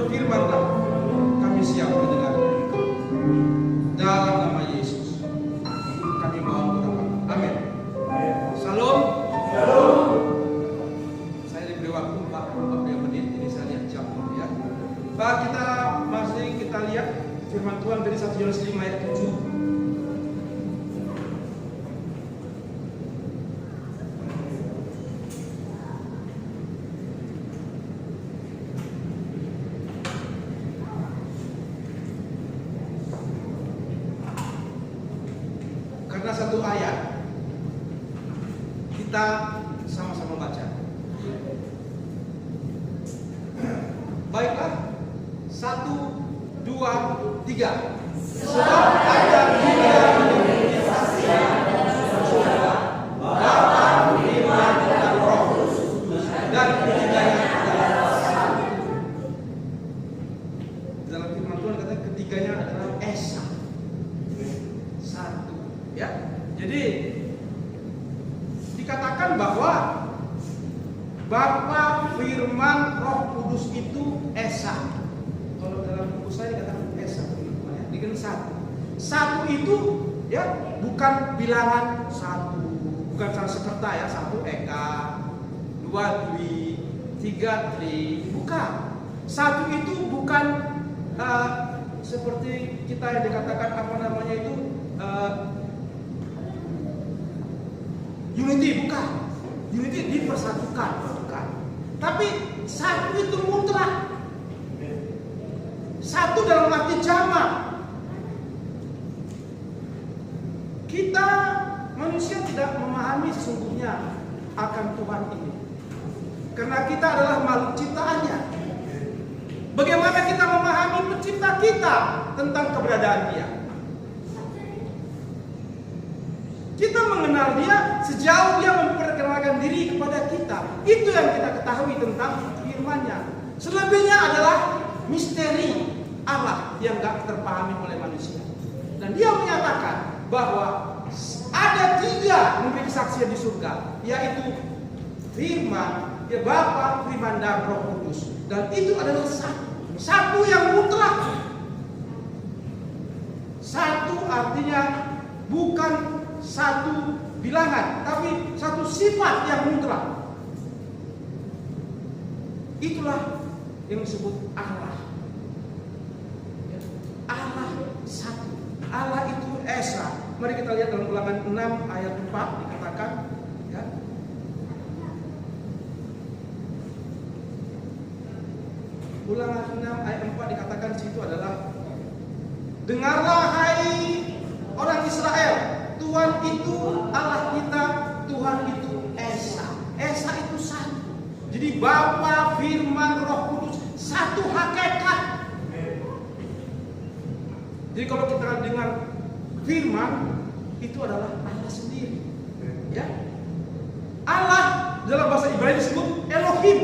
berfirmanlah, kami siap mendengar. Dalam nama Yesus kami mohon berdoa. Amin. Salam. Saya diberi waktu 40 menit, ini saya lihat jam ya. Pak, kita lihat firman Tuhan dari 1 Yohanes 5 ayat 7. Karena satu ayat kita sama-sama baca. Baiklah, 1, 2, 3. Sebab ada 3 menjadi saksian dan saudara, Bapa, Firman, dan Roh Kudus, dan ketiganya adalah satu. Dalam firman Tuhan katanya ketiganya adalah esa. Satu. Ya, jadi dikatakan bahwa Bapa, Firman, Roh Kudus itu esa. Kalau dalam buku saya dikatakan esa, dikatakan satu. Satu itu ya bukan bilangan satu, bukan Sanskerta ya, 1 Eka, 2 Dwi, 3 Tri, bukan. Satu itu bukan seperti kita yang dikatakan apa namanya itu unity, bukan. Unity dipersatukan, bukan. Tapi satu itu mutlak. Satu dalam arti jamak. Kita manusia tidak memahami sesungguhnya akan Tuhan ini, karena kita adalah makhluk ciptaannya. Bagaimana kita memahami pencipta kita tentang keberadaan Dia? Kita mengenal Dia sejauh Dia memperkenalkan diri kepada kita. Itu yang kita ketahui tentang firman-Nya. Selebihnya adalah misteri Allah yang gak terpahami oleh manusia. Dan Dia menyatakan bahwa ada 3 memberi kesaksian di surga, yaitu Firman, ya Bapa, Firman, dan Roh Kudus. Dan itu adalah satu yang mutlak. Satu artinya bukan satu bilangan, tapi satu sifat yang mutlak. Itulah yang disebut Allah. Allah satu. Allah itu esa. Mari kita lihat dalam Ulangan 6 ayat 4 dikatakan, ya. Ulangan 6 ayat 4 dikatakan di situ adalah, dengarlah hai orang Israel, Tuhan itu Allah kita, Tuhan itu esa. Esa itu satu. Jadi Bapa, Firman, Roh Kudus, satu hakikat. Jadi kalau kita dengar Firman, itu adalah Allah sendiri. Ya. Allah dalam bahasa Ibrani disebut Elohim.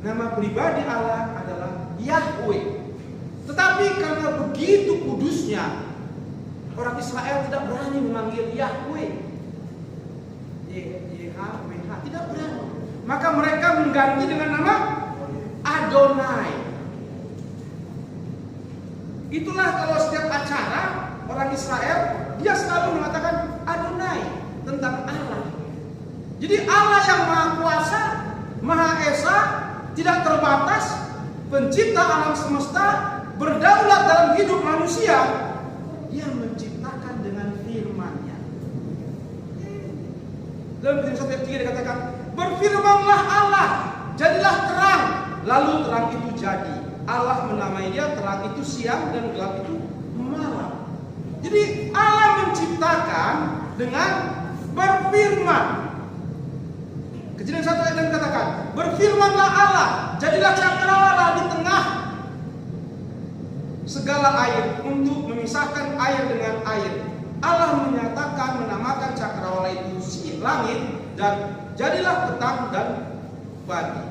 Nama pribadi Allah adalah Yahweh. Tetapi karena begitu kudusnya, orang Israel tidak berani memanggil Yahweh, YHWH, tidak berani. Maka mereka mengganti dengan nama Adonai. Itulah kalau setiap acara orang Israel, dia selalu mengatakan Adonai tentang Allah. Jadi Allah yang Maha Kuasa, Maha Esa, tidak terbatas, pencipta alam semesta, berdaulat dalam hidup manusia. Dia menciptakan dengan firman-Nya. Dalam Filipi 1 ayat 3 dikatakan, berfirmanlah Allah, jadilah terang, lalu terang itu jadi. Allah menamai Dia terang itu siang dan gelap itu malam. Jadi Allah menciptakan dengan berfirman. Kejadian 1 ayat 6 dikatakan, berfirmanlah Allah, jadilah cakrawala di tengah segala air untuk memisahkan air dengan air. Allah menyatakan, menamakan cakrawala itu langit, dan jadilah petang dan pagi.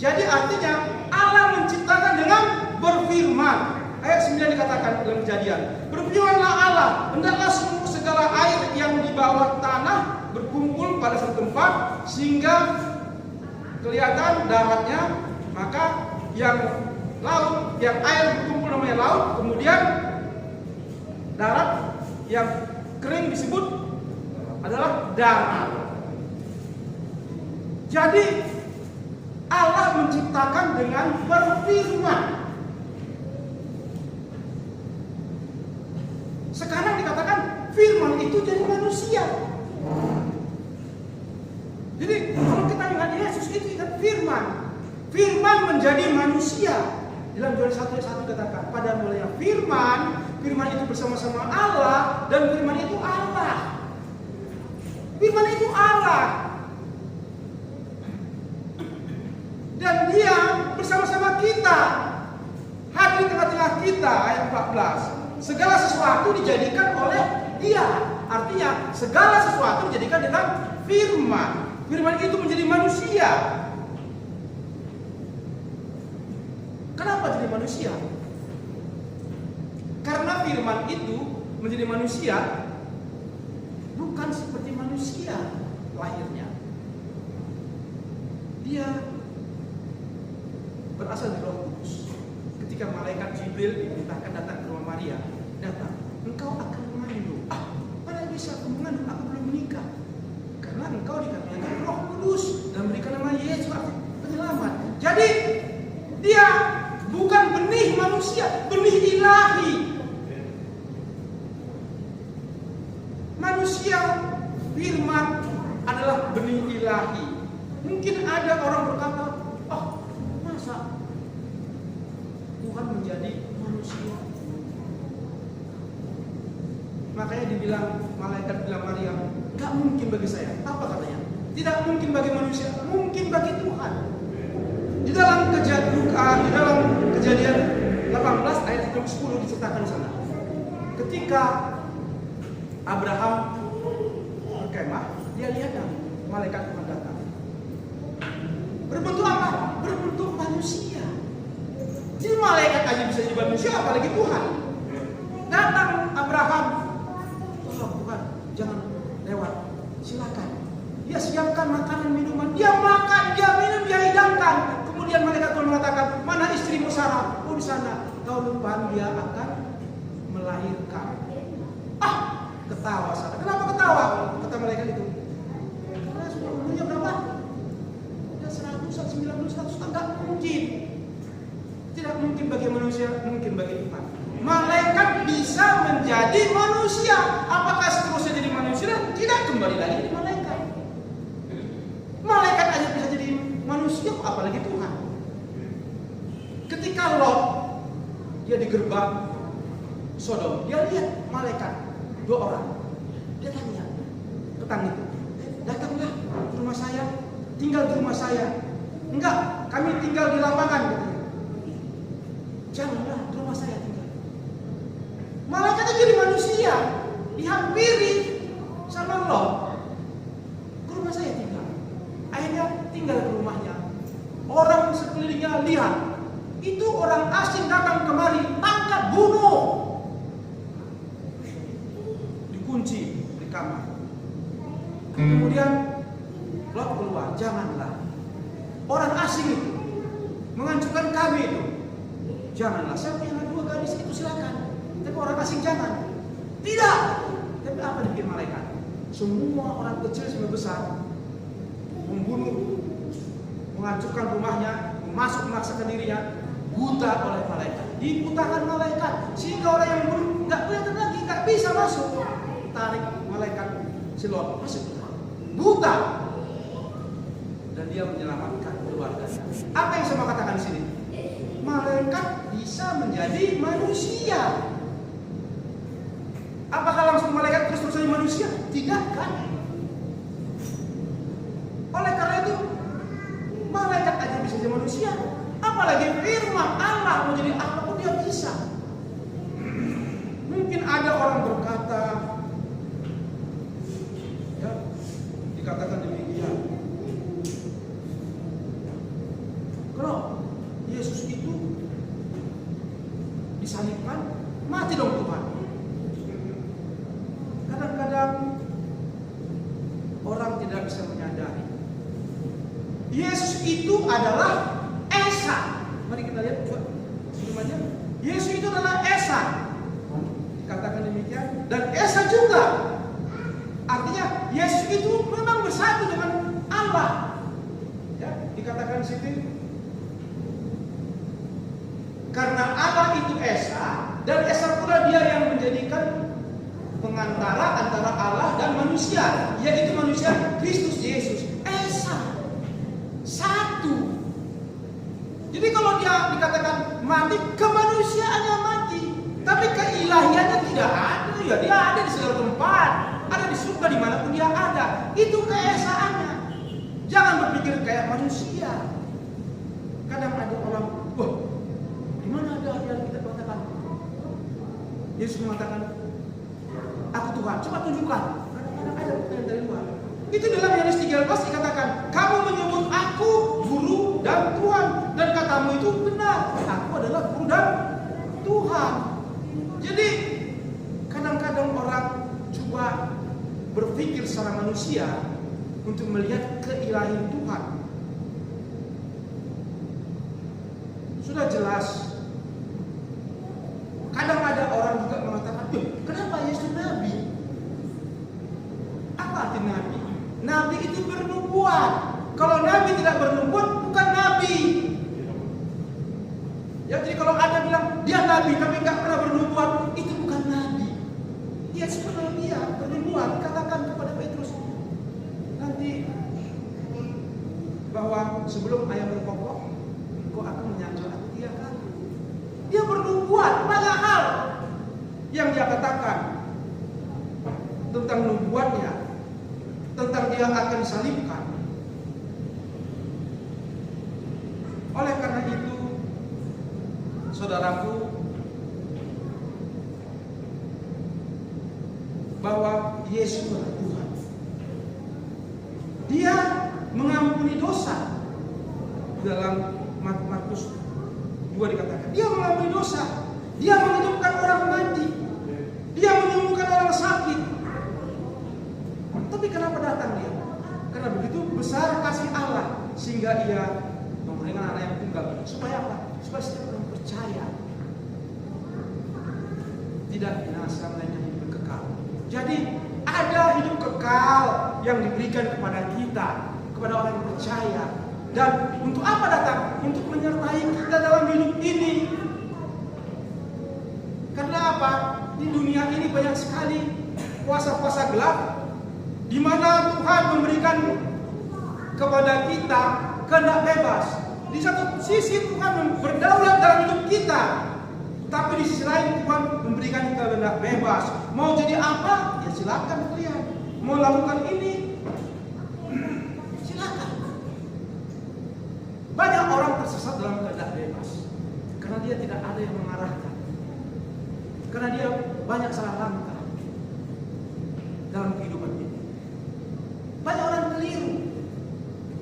Jadi artinya Allah menciptakan dengan berfirman. Ayat 9 dikatakan dalam Kejadian, berfirmanlah Allah, hendaklah semua segala air yang di bawah tanah berkumpul pada satu tempat sehingga kelihatan daratnya, maka yang laut, yang air berkumpul namanya laut, kemudian darat yang kering disebut adalah darat. Jadi Allah menciptakan dengan berfirman. Sekarang dikatakan firman itu jadi manusia. Jadi kalau kita ingat Yesus itu ingat firman. Firman menjadi manusia. Dalam Yohanes 1:1 katakan, pada mulanya firman, firman itu bersama-sama Allah, dan firman itu Allah. Firman itu Allah. Dan dia bersama-sama kita, hadir di tengah-tengah kita, ayat 14. Segala sesuatu dijadikan oleh dia. Artinya segala sesuatu dijadikan dengan firman. Firman itu menjadi manusia. Kenapa jadi manusia? Karena firman itu menjadi manusia bukan seperti manusia lahirnya. Dia berasal dari Roh Kudus. Ketika malaikat Jibril diperintahkan datang ke rumah Maria, datang, engkau akan mengandung. Mana bisa aku mengandung? Aku belum menikah. Karena engkau dikatakan Roh Kudus dan berikan nama Yesus penyelamat. Jadi dia bukan benih manusia, benih ilahi. Manusia, firman adalah benih ilahi. Mungkin ada orang berkata, masa Tuhan menjadi manusia? Makanya dibilang, malaikat bilang Maria, gak mungkin bagi saya. Apa katanya? Tidak mungkin bagi manusia, mungkin bagi Tuhan. Di dalam Kejadian 18 ayat 10 diceritakan sana. Ketika Abraham berkemah, dia lihat malaikat Tuhan datang. Berbentuk apa? Berbentuk manusia. Jadi malaikat aja bisa jadi manusia, apalagi Tuhan. Datang Abraham, Tuhan, jangan lewat, silakan. Dia siapkan makanan minuman, dia makan, dia minum, dia hidangkan. Kemudian malaikat Tuhan mengatakan, mana istrimu Sarah? Oh di sana. Tahun depan dia akan melahirkan. Ketawa Sarah. Kenapa ketawa? Kata malaikat itu. Karena sudah umurnya berapa? Dia 190, 100 enggak mungkin. Tidak mungkin bagi manusia, mungkin bagi Tuhan. Malaikat bisa menjadi manusia. Apakah seterusnya jadi manusia? Tidak, kembali lagi jadi malaikat. Malaikat aja bisa jadi manusia, apalagi Tuhan. Ketika Lot dia di gerbang Sodom, dia lihat malaikat 2 orang. Dia tanya petang itu, datanglah ke rumah saya, tinggal di rumah saya. Enggak, kami tinggal di lapangan. Janganlah di rumah saya tinggal. Malaikatnya jadi manusia, dihampiri sama Lot. Ke rumah saya tinggal. Akhirnya tinggal di rumahnya. Orang sekelilingnya lihat, itu orang asing datang kemari, tangkap, bunuh. Dikunci di kamar. Kemudian Lot keluar, janganlah. Orang asing itu mengancurkan kami itu. Janganlah, siapa yang ada 2 gadis itu silakan. Tapi orang asing jangan. Tidak. Tapi apa dipikir malaikat? Semua orang kecil sampai besar membunuh, menghancurkan rumahnya, masuk memaksakan dirinya, buta oleh malaikat, dibutakan malaikat, sehingga orang yang membunuh nggak kelihatan lagi, nggak bisa masuk. Tarik malaikat si Lot masuk, buta, dan dia menyelamatkan keluarganya. Apa yang saya mau katakan di sini? Malaikat bisa menjadi manusia. Apakah langsung malaikat terus jadi manusia? Tidak kan? Oleh karena itu, malaikat aja bisa jadi manusia. Apalagi firman Allah menjadi apapun dia bisa. Mungkin ada orang berkata, ya, dikatakan demikian. Kalau Yesus itu disalibkan, mati dong Tuhan. Kadang-kadang orang tidak bisa menyadari Yesus itu adalah Esa, Mari kita lihat firman-Nya. Yesus itu adalah Esa. Dikatakan demikian. Dan Esa juga. Artinya Yesus itu memang bersatu dengan Allah. Ya, dikatakan di situ. Karena Allah itu Esa, dan Esa pula dia yang menjadikan pengantara antara Allah dan manusia, yaitu manusia Kristus Yesus. Esa satu. Jadi kalau dia dikatakan mati, kemanusiaannya mati, tapi keilahiannya tidak ada. Ya, dia ada di segala tempat, ada di surga dimanapun dia ada. Itu keesaannya. Jangan berpikir kayak manusia. Kadang ada orang, wah, di mana ada yang kita katakan? Yesus mengatakan, aku Tuhan. Coba tunjukkan. Kadang-kadang ada yang dari luar. Itu dalam Yohanes 13 dikatakan, kamu menyebut aku guru dan Tuhan, dan katamu itu benar. Aku adalah guru dan Tuhan. Jadi kadang-kadang orang coba berpikir secara manusia untuk melihat keilahian Tuhan. Sudah jelas. Kadang ada orang juga mengatakan, kenapa Yesus nabi? Apa arti nabi? Nabi itu bernubuat. Kalau nabi tidak bernubuat, bukan nabi. Ya, jadi kalau ada bilang dia nabi tapi nggak pernah bernubuat, itu bukan nabi. Ya, sebenarnya dia bernubuat. Katakan kepada Petrus nanti bahwa sebelum ayam berkokok, kau akan menyangkal aku 3 kali. Dia bernubuat banyak hal yang dia katakan tentang nubuatnya, tentang dia akan disalibkan. Oleh karena itu, saudaraku, bahwa Yesus adalah Tuhan. Dia mengampuni dosa. Dalam Markus 2 dikatakan, dia mengampuni dosa. Dia menghidupkan orang mati. Dia menyembuhkan orang sakit. Tapi kenapa datang dia? Karena begitu besar kasih Allah sehingga ia memberikan anak yang tunggal. Supaya apa? Supaya setiap orang percaya tidak binasa melainkan hidup kekal. Jadi ada hidup kekal yang diberikan kepada kita, kepada orang yang percaya. Dan untuk apa datang? Untuk menyertai kita dalam hidup ini. Karena apa? Di dunia ini banyak sekali kuasa-kuasa gelap, di mana Tuhan memberikan kepada kita kehendak bebas. Di satu sisi Tuhan berdaulat dalam hidup kita, tapi di sisi lain Tuhan memberikan kehendak bebas. Mau jadi apa? Ya silakan kalian. Mau lakukan ini, silakan. Banyak orang tersesat dalam kehendak bebas karena dia tidak ada yang mengarahkan, karena dia banyak salah langkah dalam kehidupan ini. Banyak orang keliru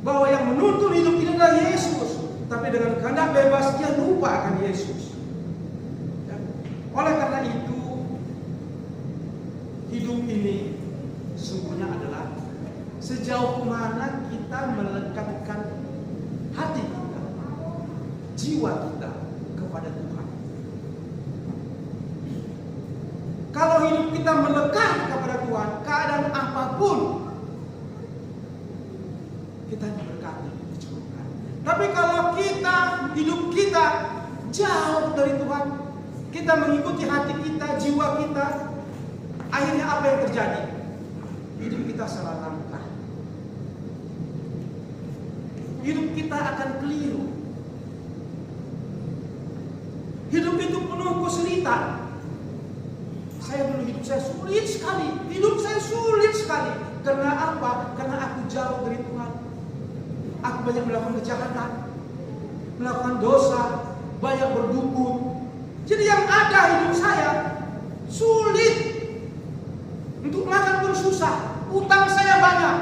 bahwa yang menuntun hidup ini adalah Yesus, tapi dengan kehendak bebas dia lupa akan Yesus. Oleh karena itu, hidup ini sesungguhnya adalah sejauh mana kita melekatkan hati kita, jiwa kita kepada Tuhan. Kalau hidup kita melekat kepada Tuhan, keadaan apapun kita diberkati, dicukupkan. Tapi kalau kita, hidup kita jauh dari Tuhan, kita mengikuti hati kita, jiwa kita, akhirnya apa yang terjadi? Hidup kita salah langkah. Hidup kita akan keliru. Hidup itu penuh kesulitan. Saya dulu hidup saya sulit sekali. Hidup saya sulit sekali. Karena apa? Karena aku jauh dari Tuhan. Aku banyak melakukan kejahatan, melakukan dosa, banyak berdukun. Jadi yang ada hidup saya sulit. Untuk makan pun susah. Utang saya banyak.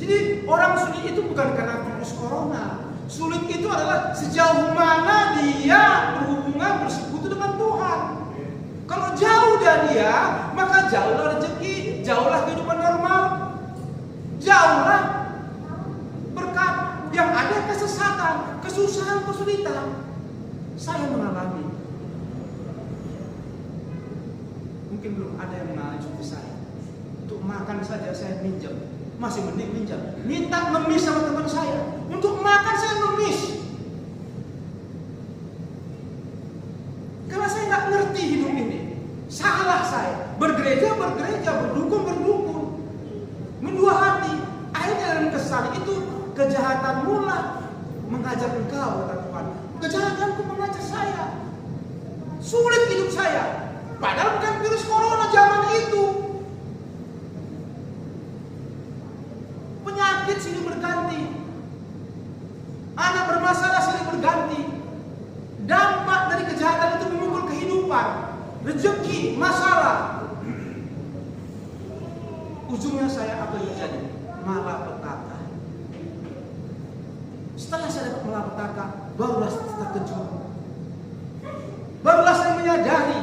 Jadi orang sulit itu bukan karena virus corona. Sulit itu adalah sejauh mana dia berhubungan, bersekutu dengan Tuhan. Kalau jauh dari dia, maka jauhlah rezeki, jauhlah kehidupan normal, jauhlah berkat. Yang ada kesesatan. cobaan, kesusahan, kesulitan. Saya mengalami. Mungkin belum ada yang mengalami seperti saya. Untuk makan saja saya minjem, masih mending minjem. Minta ngemis sama teman saya. Untuk makan saya ngemis. Karena saya nggak ngerti hidup ini. Salah saya. Bergereja, berdukun. Mendua hati. Akhirnya dalam kesal itu kejahatan mula mengajar engkau, kata Tuhan. Kejahatanku mengajar saya. Sulit hidup saya. Padahal bukan virus corona zaman itu. Penyakit silih berganti. Anak bermasalah silih berganti. Dampak dari kejahatan itu memukul kehidupan. Rezeki, masalah. Ujungnya saya apa yang terjadi? Malapetaka. Setelah saya dapat malapetaka, barulah saya terkejut. Barulah saya menyadari.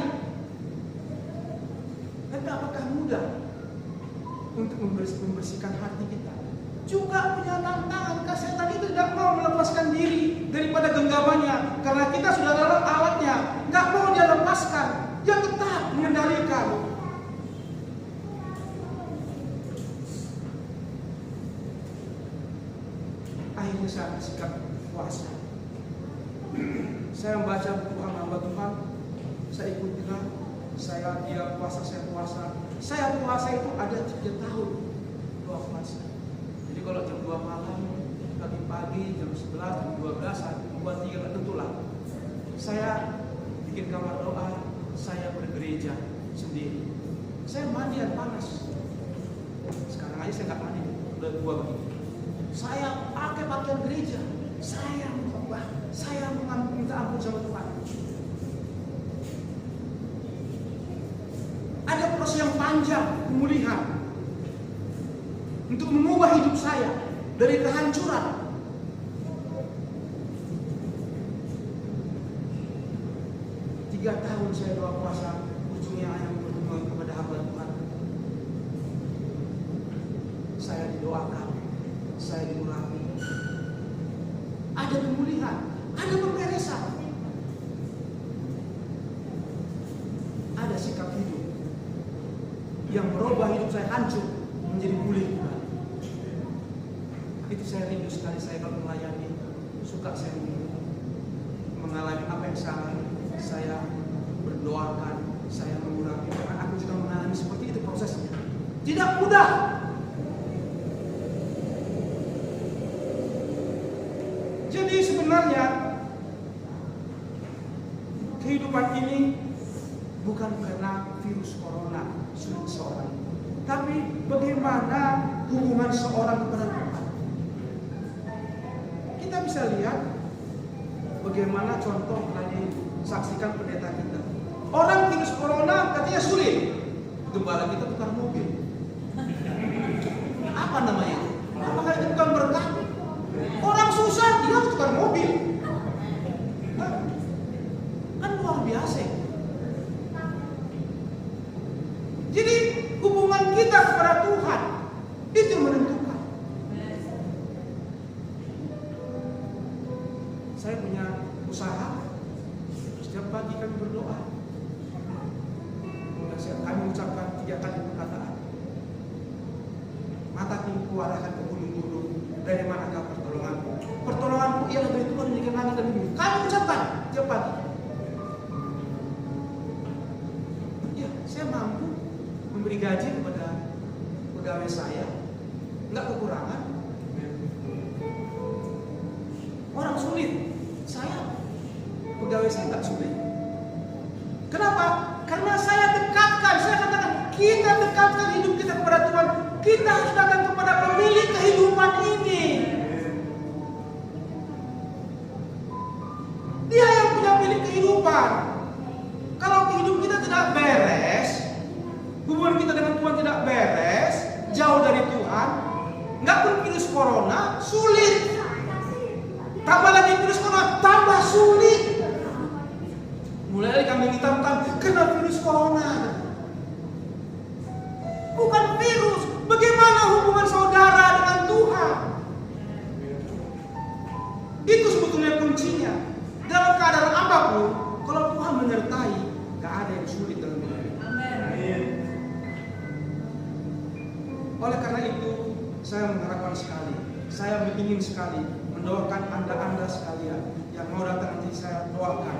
Tapi apakah mudah untuk membersihkan hati kita? Juga punya tantangan. Setan itu tidak mau melepaskan diri daripada genggamannya. Karena kita sudah dalam alatnya. Tidak mau dia lepaskan. Dia tetap mengendalikan. Akhirnya saya bersikap puasa. Saya membaca buku hamba Tuhan. Saya ikutilah. Dia puasa, saya puasa. Saya puasa itu ada 3 tahun doa puasa. Jadi kalau jam 2 malam, pagi-pagi, jam 11, jam 12, jam 2, 3, tentulah. Saya bikin kamar doa, saya bergereja sendiri. Saya mandi air panas. Sekarang aja saya nggak mandi, udah tua begini. Saya pakai pakaian gereja. Saya menyembah, saya minta ampun sama Tuhan. Ada proses yang panjang pemulihan untuk mengubah hidup saya dari kehancuran. Tiga tahun saya doa puasa, ujungnya yang bertemu kepada hamba Tuhan. Saya didoakan, saya diurapi. Ada pemulihan, ada pemberesan, ada sikap hidup yang merubah hidup saya hancur menjadi pulih kembali. Itu saya rindu sekali. Saya kalau melayani, suka saya mengalami apa yang saya berdoakan, saya mengurapi. Karena aku juga mengalami seperti itu prosesnya. Tidak mudah. Jadi sebenarnya kehidupan ini bukan karena virus corona sulit seorang, tapi bagaimana hubungan seorang kepada Tuhan. Kita bisa lihat bagaimana contoh tadi saksikan pendeta kita. Orang virus corona katanya sulit, gembala kita tukar mobil. Apa namanya? Apakah itu bukan berkah? Orang susah dia tukar mobil. Kan luar biasa. Jadi hubungan kita kepada Tuhan itu menentukan. Saya punya usaha. Setiap pagi kami berdoa. Kami mengucapkan 3 kali perkataan. Mataku kuarahkan ke gunung-gunung. Dari manakah pertolonganku? Pertolonganku ialah dari Tuhan yang menjadikan langit dan bumi. Kami ucapkan tiap pagi. Ya, saya mampu memberi gaji kepada pegawai saya, nggak kekurangan. Orang sulit, pegawai saya nggak sulit. Kenapa? Karena saya dekatkan, saya katakan kita dekatkan hidup kita kepada Tuhan. Kita harus datang kepada pemilik kehidupan ini. Dia yang punya milik kehidupan. Kalau kehidupan kita tidak beres, hubungan kita dengan Tuhan tidak beres, jauh dari Tuhan, nggak pun virus corona, sulit. Tambah lagi virus corona, tambah sulit. Mulai dari kambing hitam-hitam, kena virus corona. Bukan virus. Bagaimana hubungan saudara dengan Tuhan? Itu sebetulnya kuncinya. Dalam keadaan apapun, kalau Tuhan menyertai, gak ada yang sulit dalam hidup. Amin. Oleh karena itu, saya mengharapkan sekali, saya ingin sekali mendoakan Anda sekalian yang mau datang nanti saya doakan.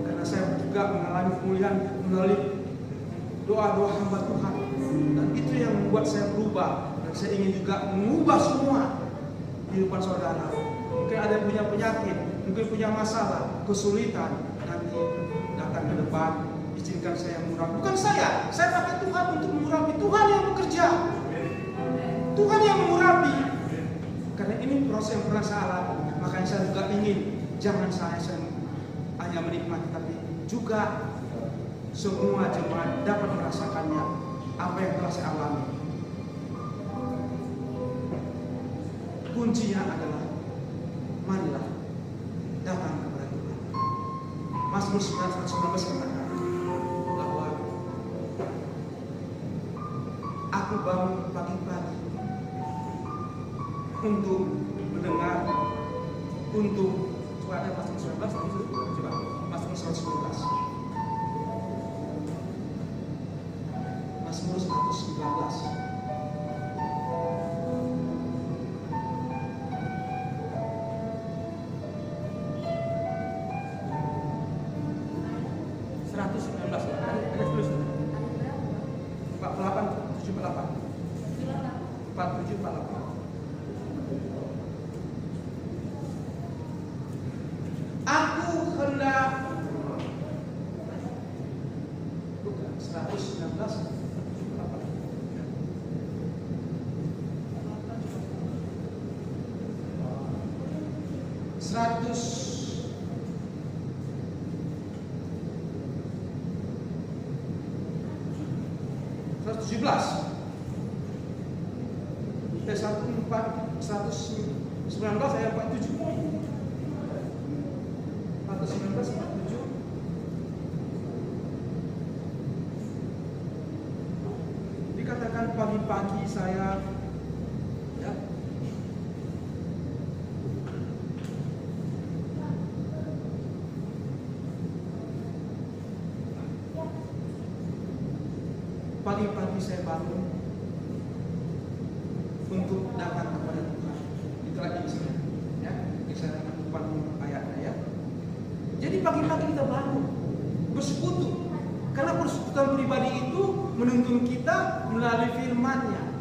Karena saya juga mengalami pemulihan melalui doa-doa hamba Tuhan. Dan itu yang membuat saya berubah. Dan saya ingin juga mengubah semua kehidupan saudara. Mungkin ada yang punya penyakit, mungkin punya masalah, kesulitan. Nanti datang ke depan, izinkan saya mengurapi. Bukan saya pakai Tuhan untuk mengurapi. Tuhan yang bekerja. Tuhan yang mengurapi. Karena ini proses yang pernah saya alami. Makanya saya juga ingin, jangan saya hanya menikmati, tapi juga semua jemaat dapat merasakannya apa yang telah saya alami. Kuncinya adalah marilah datang kepada Tuhan. Mazmur 119 katakan bahwa aku bangun pagi-pagi untuk mendengar, untuk coba ada Mazmur 19 coba Mazmur 119. Mazmur 119. Aku hendak 119 ayat 47. 119 47. Dikatakan pagi-pagi saya ya, pagi-pagi saya bangun untuk datang kepada Tuhan. Itu lagi isinya, ya. Saya akan depan ayatnya ya. Jadi pagi-pagi kita bangun bersekutu, karena persekutuan pribadi itu menuntun kita melalui firman-Nya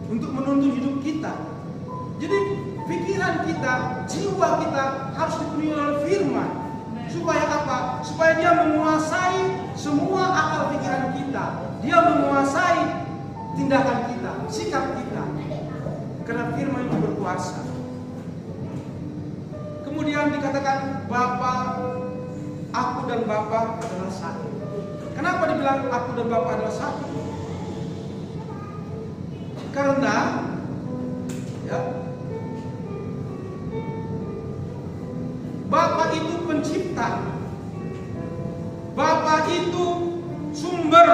untuk menuntun hidup kita. Jadi pikiran kita, jiwa kita harus dipenuhi oleh firman. Supaya apa? Supaya dia menguasai semua akal pikiran kita. Dia menguasai tindakan kita, sikap kita. Karena firman itu berkuasa. Kemudian dikatakan Bapa, aku dan Bapa adalah satu. Kenapa dibilang aku dan Bapa adalah satu? Karena ya, Bapa itu pencipta. Bapa itu sumber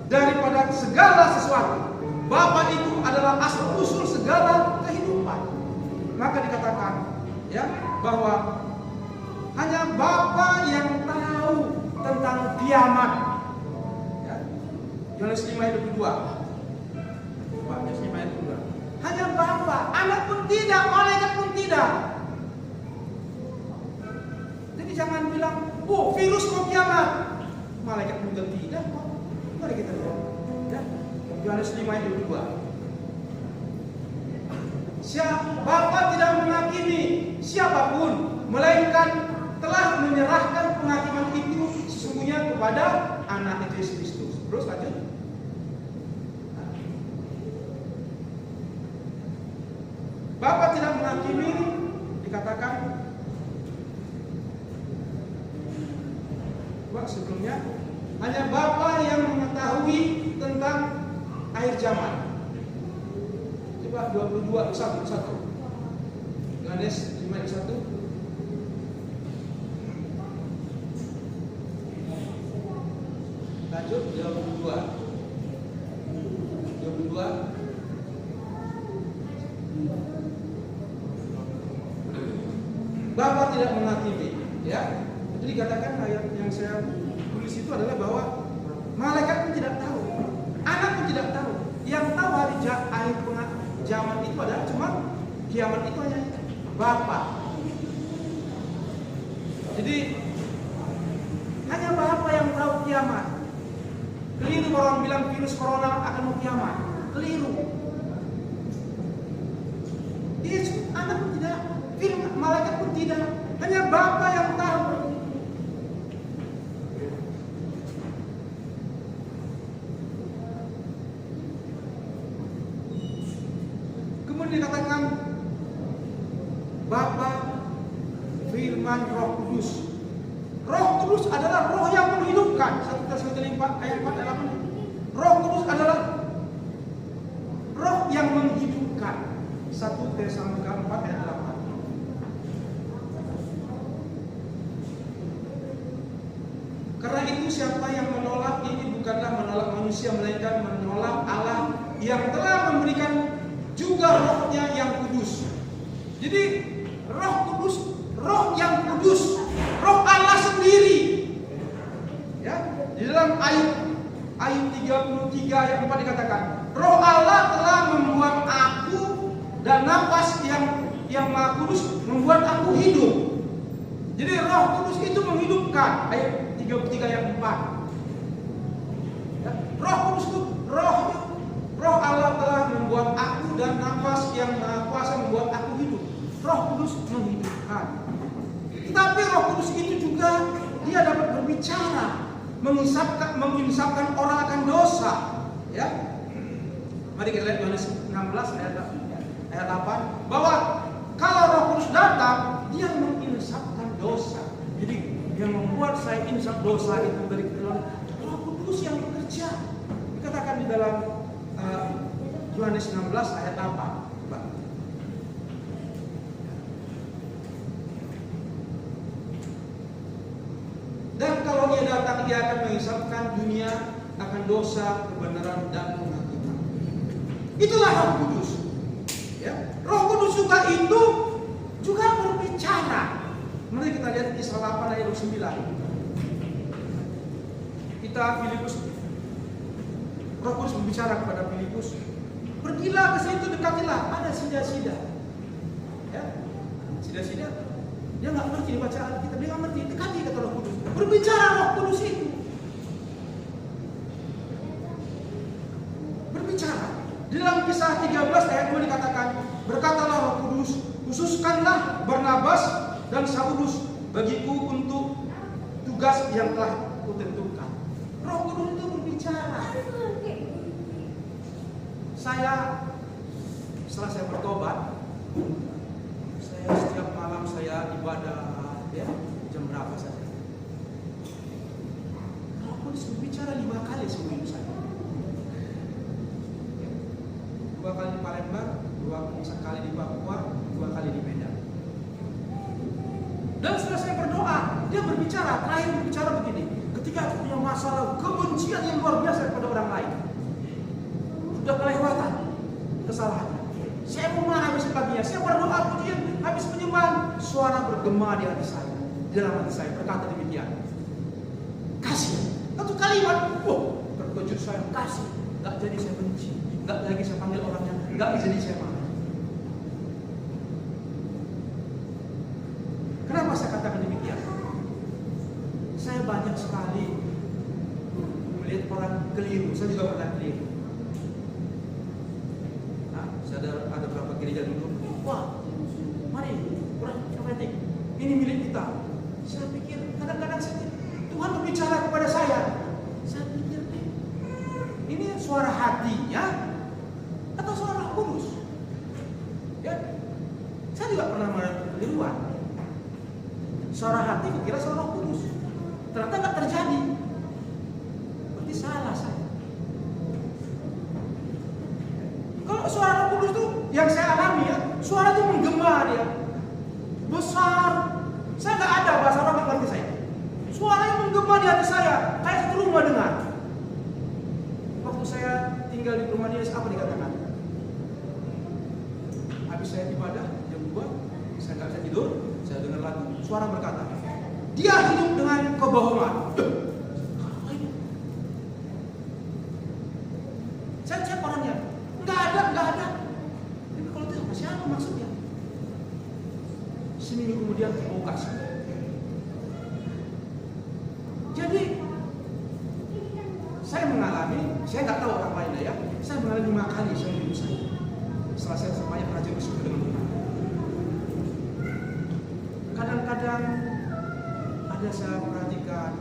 daripada segala sesuatu. Bapa itu adalah asal usul segala kehidupan. Maka dikatakan ya bahwa hanya Bapa yang tahu tentang kiamat. Ya. Yohanes 5 ayat 22. Yohanes 5 ayat 22. Hanya Bapa, anak pun tidak, malaikat pun tidak. Jadi jangan bilang, "Oh, virus mau kiamat." Malaikat pun tidak kok. Mari kita lihat. Ya. Yohanes 5 ayat 22. Bapa tidak menghakimi siapapun, melainkan telah menyerahkan penghakiman itu sesungguhnya kepada anak itu Yesus Kristus. Terus lanjut. Bapa tidak menghakimi, dikatakan sebelumnya hanya Bapa yang mengetahui tentang akhir zaman. Coba 22:1. Yohanes 5:1. Lanjut 22. Bapa tidak menghakimi, ya. Jadi dikatakan ayat yang saya tulis itu adalah bahwa malaikat pun tidak tahu, anak pun tidak tahu. Yang tahu akhir zaman itu adalah cuma kiamat itu hanya Bapa. Jadi hanya Bapa yang tahu kiamat. Keliru orang bilang virus corona akan mau kiamat. Keliru. Yesus anak pun tidak, malaikat pun tidak, hanya Bapa yang tahu. Kemudian dikatakan Bapa, Firman, Roh Kudus. Roh Kudus adalah roh yang menghidupkan. 1 Tesalonika 4 ayat 4 ayat 8. Roh Kudus adalah roh yang menghidupkan. 1 Tesalonika 4 ayat 8. Karena itu siapa yang menolak ini bukanlah menolak manusia, melainkan menolak Allah yang telah memberikan juga rohnya yang kudus. Jadi roh kudus, roh yang kudus, roh Allah sendiri. Ya, di dalam Ayub 33 ayat 4 dikatakan, roh Allah telah membuat aku dan nafas yang Maha Kudus membuat aku hidup. Jadi roh kudus itu menghidupkan. Ayat 33 ayat 4. Ya, roh kudus itu roh Allah telah membuat aku dan nafas yang Maha Kuasa membuat aku hidup. Roh kudus menghidupkan. Tetapi roh kudus itu juga dia dapat berbicara, menginsafkan orang akan dosa. Ya. Mari kita lihat Yohanes 16 ayat 8 bahwa kalau Roh Kudus datang, dia menginsafkan dosa. Jadi yang membuat saya insaf dosa itu dari Roh Kudus yang bekerja. Dikatakan di dalam Yohanes 16 ayat 8. Dan kalau dia datang, dia akan mengisapkan dunia akan dosa, kebenaran, dan penghakiman. Itulah Roh Kudus. Ya. Roh Kudus juga itu juga berbicara. Mari kita lihat Kisah 8 ayat 9. Kita Filipus, Roh Kudus berbicara kepada Filipus, pergilah ke situ, dekatilah, ada sida-sida. Ya, sida-sida. Dia nggak ngerti baca Alkitab, dia nggak ngerti. Dekati kata Roh Kudus. Berbicara Roh Kudus itu. Berbicara. Di dalam Kisah 13 ayat 2 dikatakan, berkatalah Roh Kudus, khususkanlah Barnabas dan Saulus bagiku untuk tugas yang telah kutentukan. Roh Kudus itu berbicara. Setelah saya bertobat, saya setiap malam saya ibadah, ya, jam berapa saja. Roh Kudus berbicara 5 kali seumur hidup saya. 2 kali di Palembang, 2 kali di Papua, 2 kali di Medan. Dan setelah saya berdoa, dia berbicara, terakhir berbicara begini. Ketika aku punya masalah kebencian yang luar biasa kepada orang lain, sudah kelewatan kesalahan, saya mau marah habis paginya, saya berdoa pujian, habis penyembahan, suara bergema di hati saya, di dalam hati saya berkata demikian, kasih. Satu kalimat, terkejut saya, kasih. Gak jadi saya benci, gak lagi saya panggil orangnya, gak jadi saya marah. Kenapa saya katakan demikian? Saya banyak sekali melihat orang keliru, saya juga pernah keliru. Saya ada beberapa gereja dulu, wah, mari kurang profetik, ini milik kita. Saya pikir kadang-kadang Tuhan berbicara kepada saya pikir ini suara hatinya atau suara Kudus? Ya, saya juga pernah melihat keliruan. Suara hati kira suara Kudus, ternyata nggak terjadi. Berarti salah saya. Kalau suara Kudus tuh yang saya alami ya, suara itu menggema dia, besar. Saya nggak ada bahasa orang nggak ngerti saya. Suaranya menggema di hati saya, kayak satu rumah dengar. Waktu saya tinggal di rumah dia, apa dikatakan? Habis saya ibadah jam 2, saya nggak bisa tidur, saya dengar batu. Suara berkata, dia hidup dengan kebohongan. Saya cek orangnya, nggak ada. Tapi kalau itu siapa maksudnya? Seminggu kemudian terbuka. Jadi saya mengalami, saya nggak tahu orang lain ya. Saya mengalami 5 kali saya hidup saya. Setelah saya semuanya rajin bersyukur dengan Tuhan. Kadang-kadang ada saya perhatikan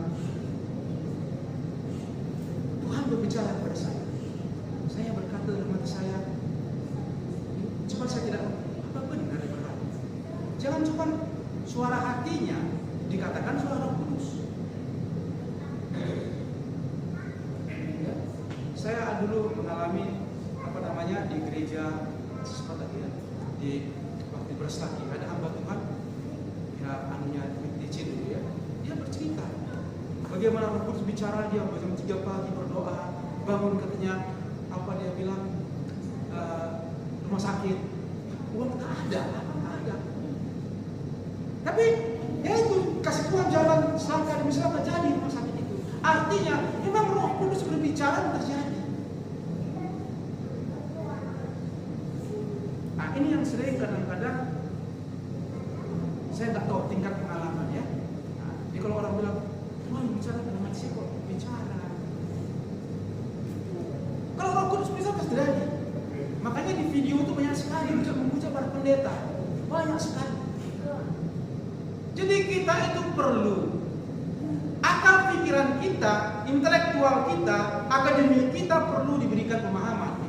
Tuhan berbicara kepada saya. Saya berkata dalam hati saya, cuma saya tidak apa benar berhati. Jangan cuma suara hatinya dikatakan suara Roh Kudus. Ya, saya dulu mengalami di gereja seperti ya, di waktu Berslaki ada hamba Tuhan ya anunya DJ dulu ya, dia bercerita bagaimana Roh Kudus bicara, dia jam 3 pagi berdoa, bangun katanya apa dia bilang rumah sakit, uang tak ada. Tapi ya itu kasih Tuhan jalan selangkah demi selangkah jadi rumah sakit itu. Artinya memang Roh Kudus berbicara terjadi. Ini yang sering kadang-kadang saya nggak tahu tingkat pengalaman ya. Jadi kalau orang bilang Tuhan bicara dalam hati saya kok bicara. Kalau Roh Kudus bisa pasti terjadi. Makanya di video itu banyak sekali memuja para pendeta, banyak sekali. Jadi kita itu perlu akal pikiran kita, intelektual kita, akademik kita perlu diberikan pemahaman.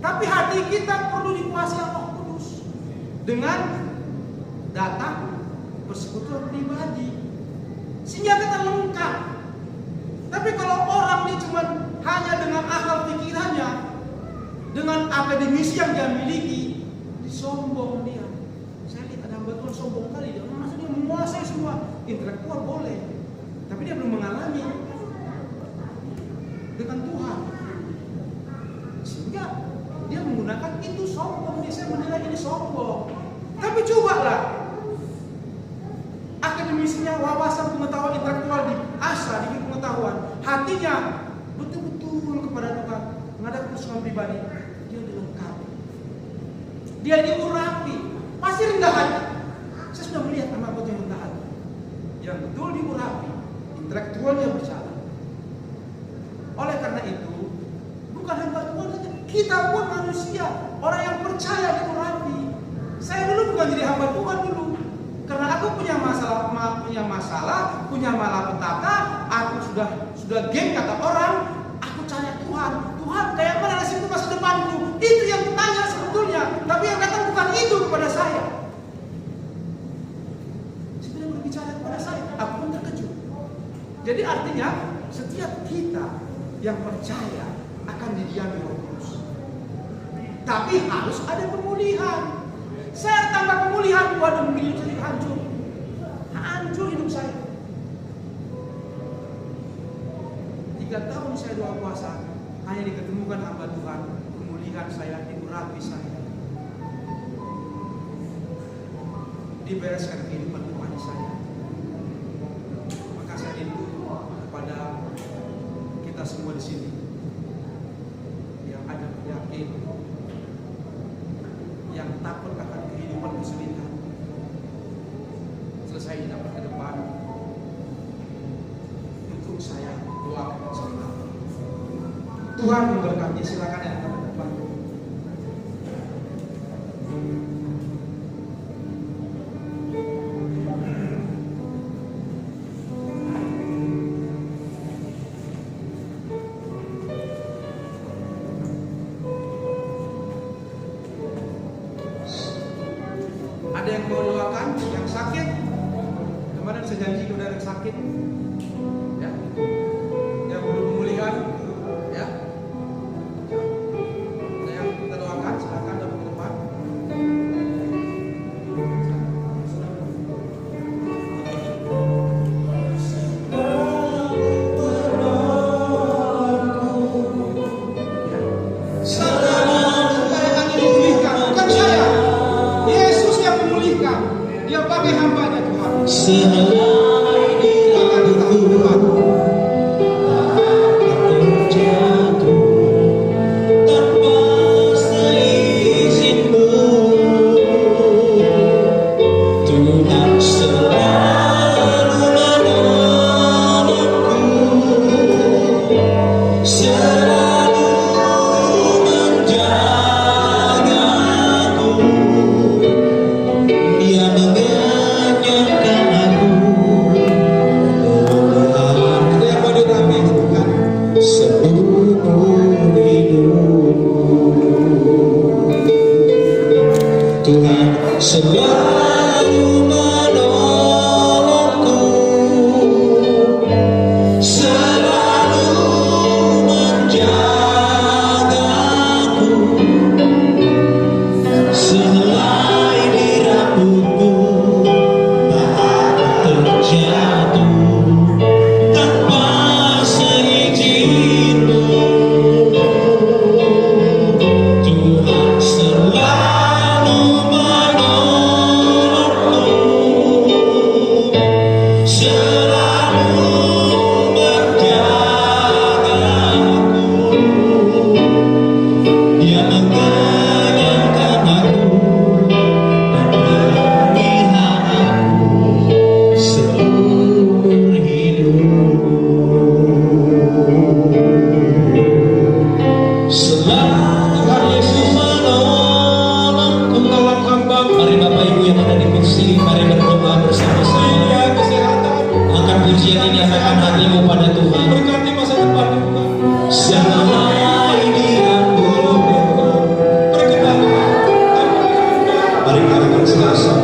Tapi hati kita perlu dikuasai Roh Kudus dengan datang persekutuan pribadi sehingga kita lengkap. Tapi kalau orang ini cuma hanya dengan akal pikirannya, dengan akademisi yang dia miliki, disombong dia. Saya lihat ada hamba Tuhan sombong kali dia, maksudnya menguasai semua. Intelektual boleh, tapi dia belum mengalami dengan Tuhan, sehingga dia menggunakan itu sombong. Dia saya menilai ini sombong. Tapi cobalah akademisinya, wawasan pengetahuan intelektual diasah, diberi pengetahuan, hatinya betul-betul kepada Tuhan, menghadap persoalan pribadi, dia dilengkapi, dia diurapi, pasti rendah hati. Saya sudah melihat anak yang rendah hati, yang betul diurapi, intelektualnya berjalan. Oleh karena itu, bukan hamba Tuhan saja, kita pun manusia, orang yang percaya diurapi. Saya dulu bukan jadi hamba Tuhan dulu, karena aku punya masalah, punya malapetaka, aku sudah geng kata orang, aku cari Tuhan. Tuhan kayak mana nasibku masa depanku? Itu yang kutanya sebetulnya, tapi yang datang bukan itu kepada saya. Sebenarnya berbicara kepada saya, aku pun terkejut. Jadi artinya setiap kita yang percaya akan didiami Roh Kudus. Tapi harus ada pemulihan. Saya tanpa pemulihan, waduh mungkin hidup saya hancur. Hancur hidup saya. 3 tahun saya doa puasa, hanya diketemukan hamba Tuhan, pemulihan saya, diurapi saya, dibereskan kehidupan rohani saya. Maka saya rindu kepada kita semua di sini yang ada yakin, yang takut akan kehidupan kesulitan, selesai dapat ke depan untuk saya doakan semua. Tuhan memberkati. Silakan yang akan ke depan. Ada yang mau doakan, yang sakit. Kemarin saya janji kepada yang sakit, ya, yang belum pemulihan, ya. Ada yang kita doakan, silakan datang ke depan. Dia pakai hambanya Tuhan. Sehelai di rambutku terjatuh tanpa seizinmu. Tuhan selalu menolongku, selalu menjagaku. Dia mengenyangkan aku. Ada yang mau dirapikan seumur hidupku. Tuhan selalu menolongku, selalu menjagaku. Sehelai di rambutku tak terjatuh tanpa seizinmu. Tuhan selalu menolongku, selalu menjagaku. Dia mengenyangkan aku dan meliharaku seumur hidup. Selalu menolongku. Tolong hamba. Mari Bapak Ibu yang ada di kursi, mari berdoa bersama-sama. Angkat pujian ini akan hatimu pada Tuhan. Berkati masa depan. Sehelai di rambutku. Mari kita bersama-sama.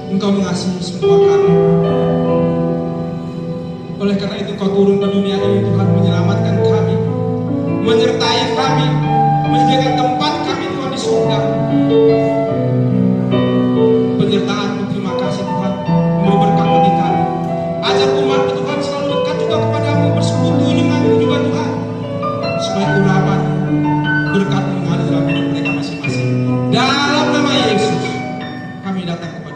Engkau mengasihi semua kami. Oleh karena itu Kau turun ke dunia ini Tuhan, menyelamatkan kami, menyertai kami, menjaga tempat kami Tuhan di surga. Penyertaan-Mu, terima kasih Tuhan, memberi berkat bagi kami. Ajar umat-Mu Tuhan selalu dekat juga kepadamu, bersekutu denganmu juga Tuhan, supaya urapan berkat mengalir dalam hidup mereka masing-masing. Dalam nama Yesus kami datang kepada